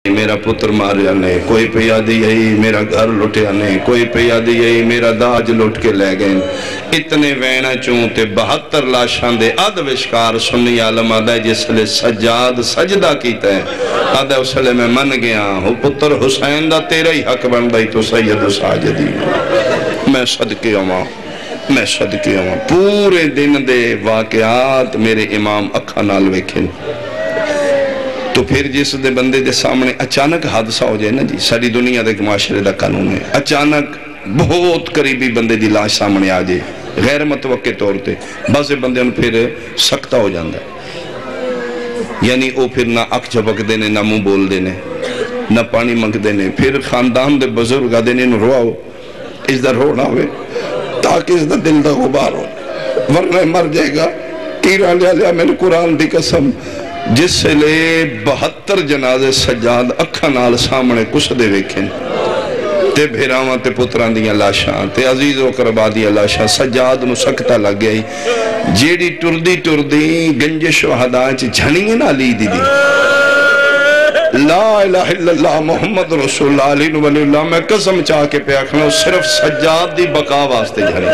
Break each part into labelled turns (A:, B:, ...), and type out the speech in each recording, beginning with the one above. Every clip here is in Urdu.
A: میرا پتر ماریا نے، کوئی پیا دی ہے میرا گھر لٹیا نے، کوئی پیا دی ہے میرا داج لٹ کے لے گئے۔ اتنے وینا چوں تے 72 لاشاں دے اد وشکار سنی عالم آدھا ہے جس لئے سجاد سجدہ کیتا ہے، آدھا اس لئے میں من گیا ہوں پتر حسین دا تیرا ہی حق بن دائی تو سید ساجدی۔ میں صدقے ہوں، میں صدقے ہوں، پورے دن دے واقعات میرے امام اکھا نال ویکھن۔ تو پھر جس دے بندے دے سامنے اچانک حادثہ ہو جائے نا جی، ساری دنیا دے معاشرے دا قانون ہے، اچانک بہت قریبی بندے دی لاش سامنے آ جائے غیر متوقع طور تے، بعض بندے ان پھر سکتہ ہو جاندہ ہے، یعنی او پھر نہ اکھ جھپک دینے، نہ منہ بول دینے، نہ پانی منگ دینے، پھر خاندان دے بزرگ دینے نو رواؤ، اس دا رو نہ ہوئے تاکہ اس دا دل دا غبار ہو، ورنہ مر جائے گا۔ کیرا لیا لیا میں نے قرآن دی قسم، جس سے لے 72 جنازے سجاد اکھا نال سامنے کس دے ویکھیں، تے بھیراواں تے پتران دیاں لاشاں تے عزیز و قربا دیاں لاشاں، سجاد نو سکتہ لگ گئی، جیڑی ٹردی گنج شہداء جھنی نہ لی دی لا الہ الا اللہ محمد رسول اللہ علیہ ولی اللہ، میں قسم چاہ کے پہ آکھنا صرف سجاد دی بقا واسطے جھنی۔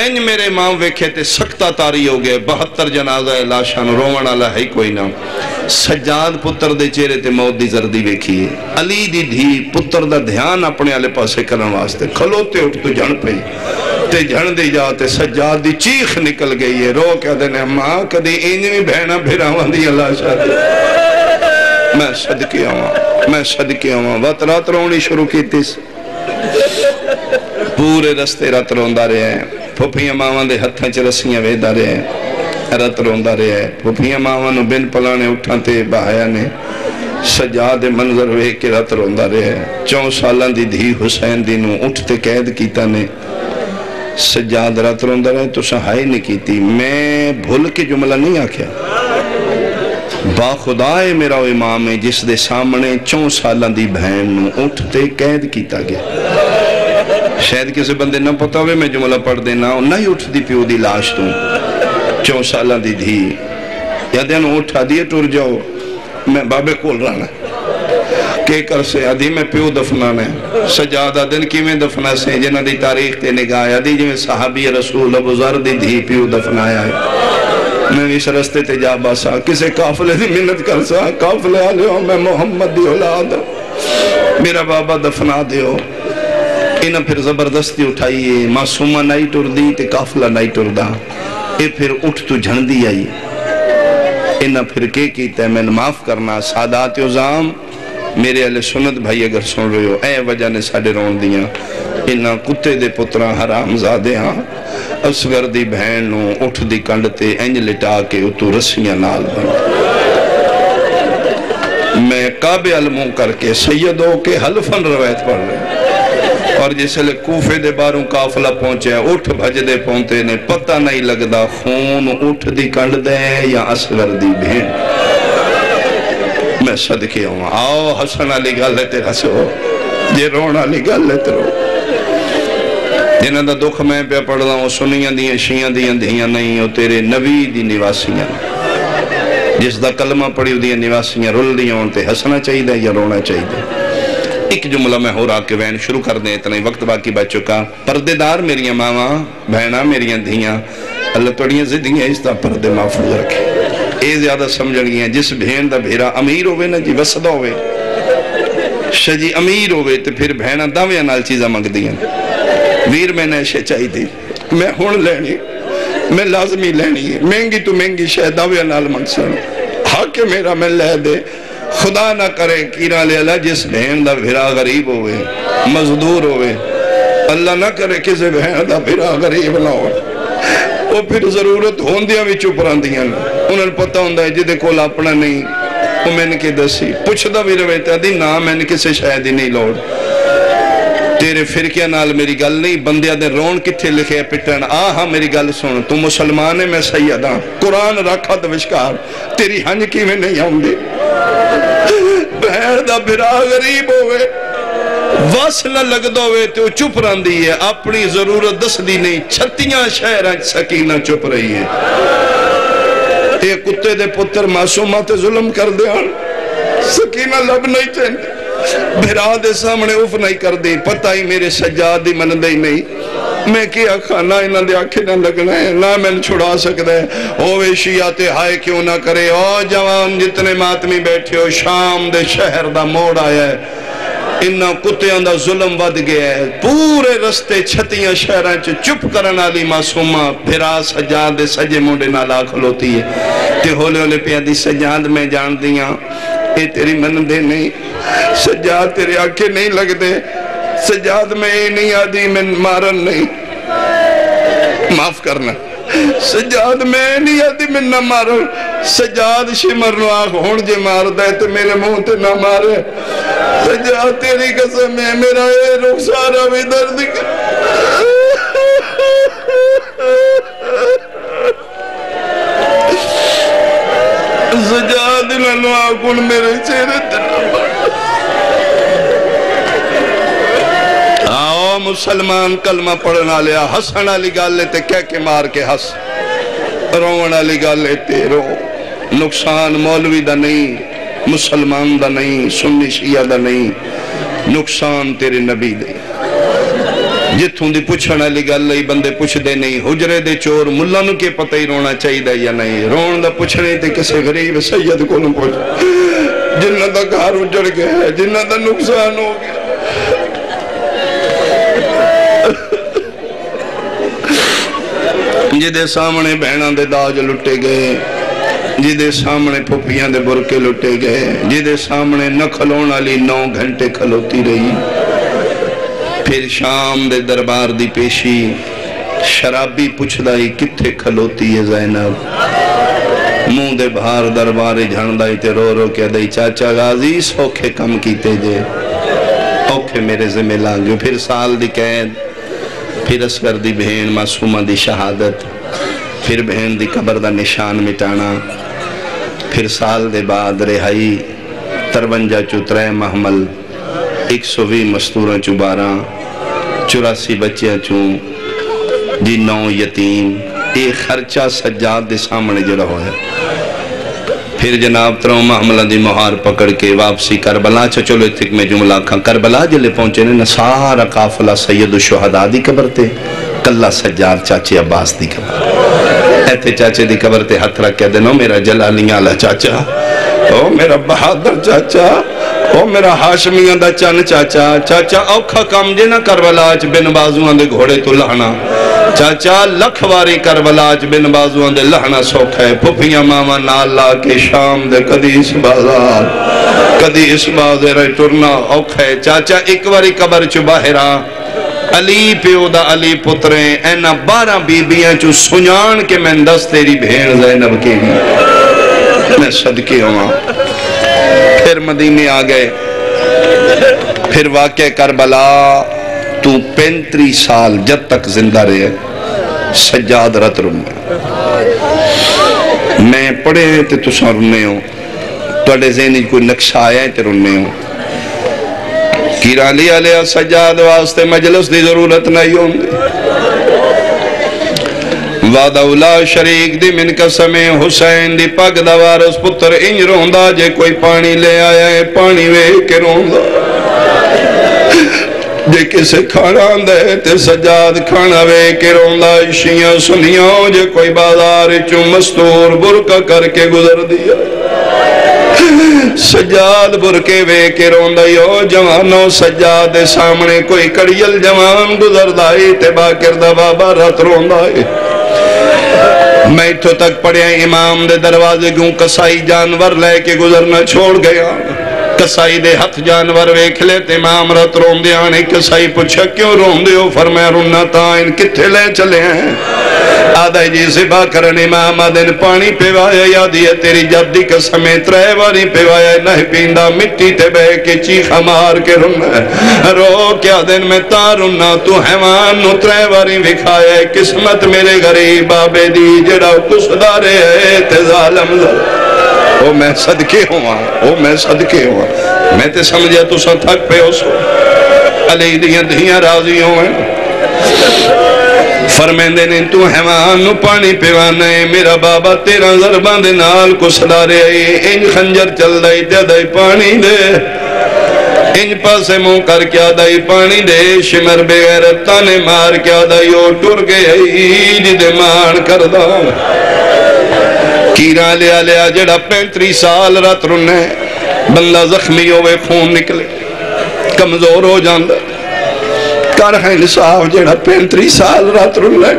A: اینج میرے امام ویکھے تے سکتہ تاری ہو گئے، 72 جنازہ لاشاں رومن اللہ ہے کوئی نہ۔ سجاد پتر دے چہرے تے موت دی زردی ویکھیے، علی دی دھی پتر دا دھیان اپنے آلے پاسے کرن واسطے کھلوتے اٹھ تو جھن پئی تے جھن دی جاتے سجاد دی چیخ نکل گئی ہے، رو کہہ دینے ماں کدی اینجویں بہنا بھیراواں دی اللہ شاہد۔ میں صدقے ہوں، میں صدقے ہوں، وقت رات رونی شروع کی تیس، پورے رستے رات روندہ رہے ہیں، پھوپیاں ماواں دے ہتھاں چ رسیاں ویدہ رہے ہیں، رات روندہ رہے ہیں، پھوپیاں ماواں نو بن پلانے اٹھاں تے بہایا نے، سجاد منظر وے کے رات روندہ رہے ہیں، 4 سالان دی دھی حسین دی نو اٹھتے قید کیتا نے، سجاد رات روندہ رہے تو سہائی نہیں کیتی، میں بھول کے جملہ نہیں آکھیا، با خدای میرا امام ہے جس دے سامنے 4 سالان دی بہن نو اٹھتے قید کیتا گیا۔ شاید کسی بندے نہ پتا ہوئے میں جملہ پڑھ دینا نہ ہی اٹھ دی پیو دی لاش تو 4 سالہ دی دھی یا دین اٹھا دیئے ٹور جاؤ میں بابے کول رہنا کہ کر سے ادھی میں پیو دفنانا ہے سجادہ دن کی میں دفنا سے جنہ دی تاریخ تے نگاہ ادھی جو میں صحابی رسول ابو ذر دی دھی پیو دفنایا ہے۔ میں اس رستے تے جا باسا کسے قافلے دی منت کر سا قافلے آلے ہوں میں محمد دی اولاد میرا بابا دفنا دیو، انہاں پھر زبردستی اٹھائیے، معصومہ نائی ٹر دی تے قافلہ نائی ٹر دا، اے پھر اٹھ تو جھن دی آئی، انہاں پھر کیتا ہے میں معاف کرنا سادات عظام میرے اہل سنت بھائی اگر سن رہے ہو، اے وجہ نے ساڑے رون دیاں، انہاں کتے دے پتران حرام زادے ہاں، اصغر دی بہن نو اٹھ دی کنڈتے انج لٹا کے اتو رسیاں نال بن۔ میں قابع علموں کر کے سیدوں کے حلفن روایت پڑھ رہے ہیں، اور جسے لئے کوفے دے باروں قافلہ پہنچے اٹھ بھج دے پہنچے نے پتہ نہیں لگدا خون اٹھ دی کنڈ دے یا اصغر دی بھین۔ میں صدقے ہوں، آؤ حسن علی گل ہے تیرا سے ہو، یہ رونا علی گل ہے تیرا جنہاں دا دکھ میں پہ پڑھ رہا ہوں، سنیاں دیاں شیعہ دیاں دیاں نہیں ہو تیرے نبی دی نواسیاں، جس دا کلمہ پڑھی دیاں نواسیاں رول دیاں ہونتے ہسنا چاہیے دے یا رونا چاہیے دے۔ ایک جملہ میں ہو رہا کہ وین شروع کر دیں، اتنا ہی وقت باقی بچ چکا، پردے دار میریاں ماما بہنہ میریاں دھیاں، اللہ توڑیاں زدیاں اس طرح پردے محفوظ رکھے، اے زیادہ سمجھ گئیں جس بہن دا بھیرا امیر ہوئے نا جی وسدہ ہوئے شجی امیر ہوئے تو پھر بہنہ داویاں نال چیزہ مانگ دیاں، ویر میں نے شے چاہی دی میں ہون لینی میں لازمی لینی ہے، مہنگی تو مہنگی شے داویاں نال مانگ سن حق میرا میں لے دے، خدا نہ کرے کیرا لے اللہ جس بہن دا بھیرا غریب ہوئے مزدور ہوئے، اللہ نہ کرے کسے بہن دا بھیرا غریب نہ ہوئے، وہ پھر ضرورت ہوندیاں بھی چپ رہندیاں انہوں نے پتہ ہوندہ ہے جدے کول اپنا نہیں وہ میں نے کی دسی پوچھدا بھی رویتا دی نا میں نے کسے شاید ہی نہیں لوڑ تیرے فرقیاں نال میری گل نہیں، بندیاں دے رون کتھے لکھے پٹن آہا میری گل سن تو مسلمان ہے میں سیدہ قرآن رکھا دوشکار تیری ہنج کی میں نہیں آؤں گی، بہن دا بھرا غریب ہوئے وصلہ لگ دو ہوئے تو چپ رہن دی ہے، اپنی ضرورت دس دی نہیں، 36 شہرہ سکینہ چپ رہی ہے، اے کتے دے پتر معصومات ظلم کر دیان سکینہ لب نہیں چاہتے بھرا دے سامنے اف نہیں کر دی پتہ ہی میرے سجاد دی من دے نہیں میں کیا کھانا انہاں دے آنکھیں نہ لگنا ہے نہ میں چھڑا سکتا ہے اوے شیعہ تے ہائے کیوں نہ کرے او جوان جتنے ماتمی بیٹھے ہو شام دے شہر دا موڑ آیا ہے انہا کتیاں دا ظلم ود گیا ہے پورے رستے چھتیاں شہران چپ کرنا لی معصومہ پھرا سجاد دے سجے موڑے نالا کھلوتی ہے کہ ہولے ہولے پہ دی سجاد میں جان دیاں اے تیری من دے نہیں سجاد تیرے آنکھیں نہیں لگ دے سجاد میں اے نہیں آدھی میں مارن نہیں معاف کرنا سجاد میں نہیں آدھی میں نہ مارن سجاد شمر نو آنکھ ہون جے مار دے تو میرے منہ تے نہ مارے سجاد تیری قسم ہے میرا اے رخسارا بھی درد سجاد لنو آنکھون میرے چہرے تنہ آؤ مسلمان کلمہ پڑھنا لیا ہسنا لی گال لیتے کہہ کے مار کے ہس رونا لی گال لیتے رو نقصان مولوی دا نہیں مسلمان دا نہیں سنی شیعہ دا نہیں نقصان تیرے نبی دے جتھوں دی پوچھنا لی گال لئی بندے پوچھ دے نہیں حجرے دے چور ملانو کے پتہ ہی رونا چاہی دے یا نہیں رون دا پوچھنے تے کسے غریب سید کو نہ پوچھ جنہ دا گھر اجڑ گیا ہے جنہ دا نقصان ہو گیا جدے سامنے بہناں دے داج لٹے گئے جدے سامنے پھپیاں دے برکے لٹے گئے جدے سامنے نہ کھلونا لی 9 گھنٹے کھلوتی رہی پھر شام دے دربار دی پیشی شرابی پوچھ دائی کتھے کھلوتی ہے زینب منہ دے بھار دربار جھاندائی تے رو رو کیا دائی چاچا غازی سوکھے کم کیتے جے اوکھے میرے ذمہ لانگے پھر سال دی قید پھر اسکر دی بہن معصومہ دی شہادت پھر بہن دی قبر دا نشان مٹانا پھر سال دے بعد رہائی 53 چترے محمل 120 مستورہ 12 84 بچیاں چون جی 9 یتیم ایک خرچہ سجاد دے سامنے جڑا ہوئے پھر جناب تروں محملہ دی مہار پکڑ کے واپسی کربلا چلو اتک میں جملہ کھا کربلا جلے پہنچے نے سارا قافلہ سید الشہداء دی قبر تے کلہ سجاد چاچے عباس دی قبر ایتے چاچے دی قبر تے ہتھ رکھ کے دنو میرا جلالیاں اللہ چاچا او میرا بہادر چاچا او میرا ہاشمیاں دا چن چاچا چاچا اوکھا کام جے نہ کربلاج بن بازوان دے گھوڑے تو لہنا چاچا لکھ واری کربلاج بن بازوان دے لہنا سوکھ ہے پھپیاں ماما نالا کے شام دے قدیس بازار قدیس بازار ٹرنا اوکھ ہے چاچا ایک واری قبر چو باہرا علی پیو دا علی پتریں اینا 12 بیبیاں چو سنیان کے میں دس تیری بھین زینب کے ہی میں صدقے ہوں پھر مدینے آگئے پھر واقع کربلا تو 35 سال جب تک زندہ رہے سجاد رت رنے میں پڑھے ہیں تے تساں رنے ہوں توڑے ذہنی کوئی نقشہ آیا ہے تے رنے ہوں کیرالی علیہ سجاد واسطے مجلس دی ضرورت نہیں ہوں وعدہ اولا شریک دی من قسم حسین دی پاک دوارس پتر انج روندہ جے کوئی پانی لے آیا ہے پانی وے کے روندہ جے کسے کھانا دے تے سجاد کھانا وے کے روندہ شیعہ سنیاں جے کوئی بازار چوں مستور برکہ کر کے گزر دیا سجاد برکے وے کے روندہ یو جوانوں سجاد دے سامنے کوئی کڑیل جوان گزر دائی تے باکر دا بابا رات روندہ میں تو تک پڑھے امام دے دروازے کیوں کسائی جانور لے کے گزرنا چھوڑ گیا کسائی دے ہتھ جانور ویکھ لیتے امام رت رون دے آنے کسائی پوچھا کیوں رون دے ہو فرمایا رونا تائن کتھے لے چلے ہیں آدھائی جی سے باکرن امام آدھن پانی پیوایا یادی ہے تیری جدی قسمیں ترے واری پیوایا نہیں پیندہ مٹی تے بے کے چیخہ مار کے رونا رو کیا دن میں تا رونا تو حیوان نو ترے واری وکھایا قسمت میرے غریب آبے دی جڑا کس دارے ہے تے ظالم او میں صدقے ہوا او میں صدقے ہوا میں تے سمجھے تو سا تھک پہ ہو سو علی دیاں دھیاں راضی ہوئے فرمیندے نے تو حیوان نو پانی پیوانا ہے میرا بابا 13 ضربان دے نال کو صدا رہے آئی انج خنجر چل دائی دے دائی پانی دے انج پاسے موں کر کیا دائی پانی دے شمر بغیر تانے مار کیا دائی او ٹر گئی جدے مان کر دا کیران لیا لیا جڑا 35 سال رات رنے بندہ زخمی ہوئے خون نکلے کمزور ہو جاندہ کر ہے نصاف جڑا 35 سال رات رنے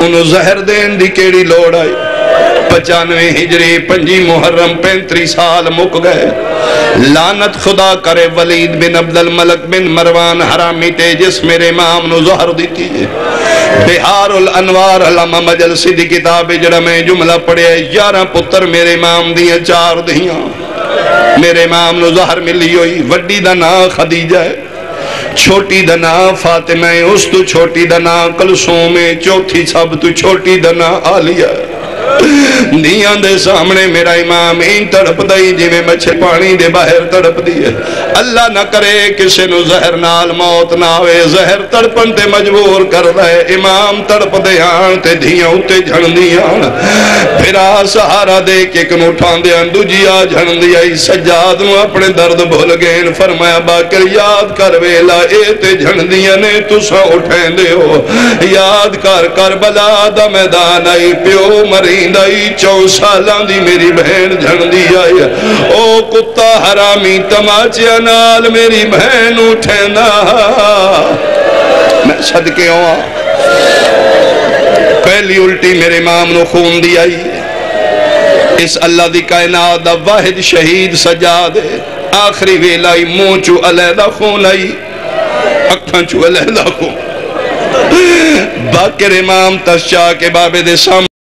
A: انہوں زہر دین دی کیڑی لوڑ آئی 95 ہجری 5 محرم 35 سال مک گئے لعنت خدا کرے ولید بن عبد الملک بن مروان حرامی تے جس میرے امام نو زہر دیتی ہے بہار الانوار علامہ مجلسی دی کتاب جڑا میں جملہ پڑھے 11 پتر میرے امام دیاں 4 دیاں میرے امام نو زہر ملی ہوئی وڈی دا نام خدیجہ ہے چھوٹی دا نام فاطمہ ہے اس تو چھوٹی دا نام کلثوم ہے چوتھی سب تو چھوٹی دا نام عالیہ ہے دیاں دے سامنے میرا امام این تڑپ دائی جی میں مچھے پانی دے باہر تڑپ دیئے اللہ نہ کرے کسے نو زہر نال موت نہ ہوئے زہر تڑپن تے مجبور کر دائے امام تڑپ دے آن تے دھیاں اتے جھن دیاں پھرا سہارا دے کے کنو اٹھان دیاں دوجیا جھن دیاں سجاد نو اپنے درد بھول گئن فرمایا باکر یاد کر ویلا اے تے جھن دیاں نے تو سا اٹھین دے ہو یاد کر کربلا دا میدان آئی پیو مرین دائی 4 سالان دی میری بہن جھن دی آئی او کتا حرامی تماچیا نال میری بہن اٹھینا میں صدقے ہوں پہلی الٹی میرے امام نو خون دی آئی اس اللہ دی کائنات دا واحد شہید سجاد ہے آخری ویلائی منہ چو علیدہ خون آئی اکھاں چو علیدہ خون باکر امام تشچا کے بابے دے سامنے